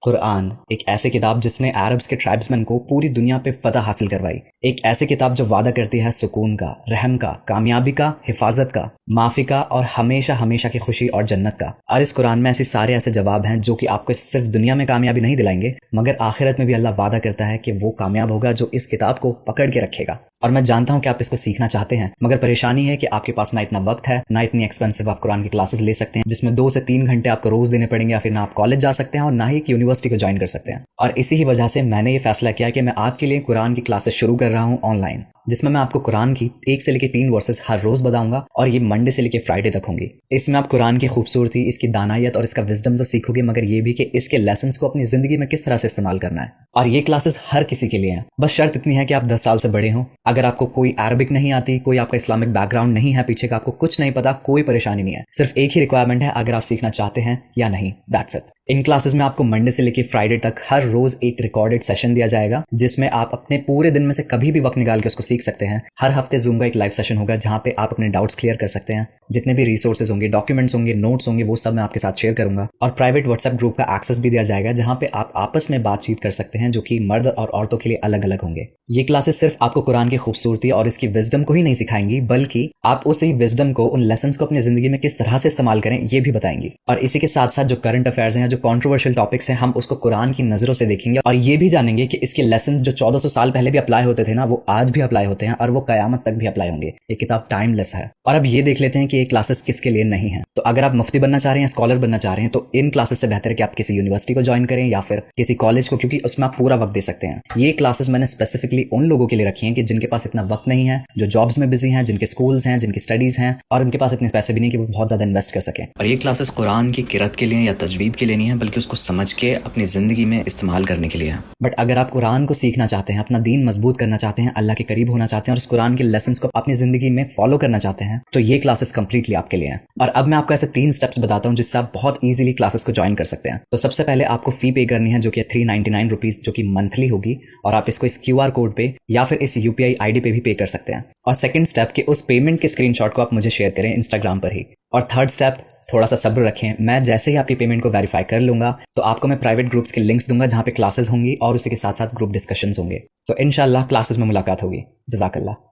कुरान एक ऐसी किताब जिसने अरब्स के ट्राइब्समैन को पूरी दुनिया पे फतह हासिल करवाई। एक ऐसी किताब जो वादा करती है सुकून का, रहम का, कामयाबी का, हिफाजत का, माफ़ी का और हमेशा हमेशा की खुशी और जन्नत का। और इस कुरान में ऐसे जवाब हैं जो कि आपको सिर्फ दुनिया में कामयाबी नहीं दिलाएंगे मगर आखिरत में भी अल्लाह वादा करता है कि वो कामयाब होगा जो इस किताब को पकड़ के रखेगा। और मैं जानता हूं कि आप इसको सीखना चाहते हैं मगर परेशानी है कि आपके पास ना इतना वक्त है, ना इतनी एक्सपेंसिव आप कुरान की क्लासेस ले सकते हैं जिसमें 2 से 3 घंटे आपको रोज देने पड़ेंगे, या फिर ना आप कॉलेज जा सकते हैं और ना ही एक यूनिवर्सिटी को ज्वाइन कर सकते हैं। और इसी ही वजह से मैंने ये फैसला किया कि मैं आपके लिए कुरान की क्लासेस शुरू कर रहा हूँ ऑनलाइन, जिसमें मैं आपको कुरान की 1 से लेकर 3 वर्सेस हर रोज बताऊंगा और ये मंडे से लेकर फ्राइडे तक होंगी। इसमें आप कुरान की खूबसूरती, इसकी दानायत और इसका विजडम तो सीखोगे मगर ये भी कि इसके लेसन्स को अपनी जिंदगी में किस तरह से इस्तेमाल करना है। और ये क्लासेस हर किसी के लिए हैं, बस शर्त इतनी है कि आप 10 साल से बड़े हों। अगर आपको कोई अरबिक नहीं आती, कोई आपका इस्लामिक बैकग्राउंड नहीं है, पीछे का आपको कुछ नहीं पता, कोई परेशानी नहीं है। सिर्फ एक ही रिक्वायरमेंट है, अगर आप सीखना चाहते हैं या नहीं, दैट्स इट। इन क्लासेस में आपको मंडे से लेकर फ्राइडे तक हर रोज एक रिकॉर्डेड सेशन दिया जाएगा जिसमें आप अपने पूरे दिन में से कभी भी वक्त निकाल के उसको सीख सकते हैं। हर हफ्ते जूम का एक लाइव सेशन होगा जहां पे आप अपने डाउट्स क्लियर कर सकते हैं। जितने भी रिसोर्सेज होंगे, डॉक्यूमेंट्स होंगे, नोट्स होंगे, वो सब मैं आपके साथ शेयर करूंगा। और प्राइवेट व्हाट्सएप ग्रुप का एक्सेस भी दिया जाएगा जहां पे आप आपस में बातचीत कर सकते हैं, जो कि मर्द और औरतों के लिए अलग अलग होंगे। ये क्लासेस सिर्फ आपको कुरान की खूबसूरती और इसकी विजडम को ही नहीं सिखाएंगी बल्कि आप उस विजडम को, उन लेसन्स को अपनी जिंदगी में किस तरह से इस्तेमाल करें ये भी बताएंगी। और इसी के साथ साथ जो करंट अफेयर्स हैं, जो कंट्रोवर्शियल टॉपिक्स हैं, हम उसको कुरान की नजरों से देखेंगे और ये भी जानेंगे कि इसके लेसन्स जो 1400 साल पहले भी अप्लाई होते थे ना, वो आज भी अप्लाई होते हैं और वो कयामत तक भी अप्लाई होंगे। ये किताब टाइमलेस है। और अब ये देख लेते हैं कि ये क्लासेस किसके लिए नहीं है। तो अगर आप मुफ्ती बनना चाह रहे हैं, स्कॉलर बनना चाह रहे हैं, तो इन क्लासेस से बेहतर है कि आप किसी यूनिवर्सिटी को ज्वाइन करें या फिर किसी कॉलेज को, क्योंकि उसमें आप पूरा वक्त दे सकते हैं। ये क्लासेस मैंने स्पेसिफिकली उन लोगों के लिए रखी हैं कि जिनके पास इतना वक्त नहीं है, जो जॉब्स में बिजी हैं, जिनके स्कूल्स हैं, जिनकी स्टडीज हैं और उनके पास इतने पैसे भी नहीं कि वो बहुत ज्यादा इन्वेस्ट कर सकें। और ये क्लासेस कुरान की किरत के लिए या तजवीद के लिए नहीं है बल्कि उसको समझ के अपनी जिंदगी में इस्तेमाल करने के लिए है। बट अगर आप कुरान को सीखना चाहते हैं, अपना दीन मजबूत करना चाहते हैं, अल्लाह के करीब होना चाहते हैं और उस कुरान के लेसन्स को अपनी जिंदगी में फॉलो करना चाहते हैं, तो ये क्लासेस कंप्लीटली आपके लिए हैं। और अब मैं आपको ऐसे 3 स्टेप्स बताता हूं जिससे आप बहुत इजीली क्लासेस को ज्वाइन कर सकते हैं। तो सबसे पहले आपको फी पे करनी है जो कि 399 रुपीज, जो कि मंथली होगी और आप इसको इस QR कोड पे या फिर इस UPI ID पे भी पे कर सकते हैं। और सेकंड स्टेप कि उस पेमेंट के स्क्रीनशॉट को आप मुझे शेयर करें इंस्टाग्राम पर ही। और थर्ड स्टेप, थोड़ा सा सब्र रखें, मैं जैसे ही आपकी पेमेंट को वेरीफाई कर लूंगा तो आपको मैं प्राइवेट ग्रुप्स के लिंक्स दूंगा जहां पे क्लासेस होंगी और उसी के साथ साथ ग्रुप डिस्कशंस होंगे। तो इंशाल्लाह क्लासेस में मुलाकात होगी। जज़ाकल्लाह।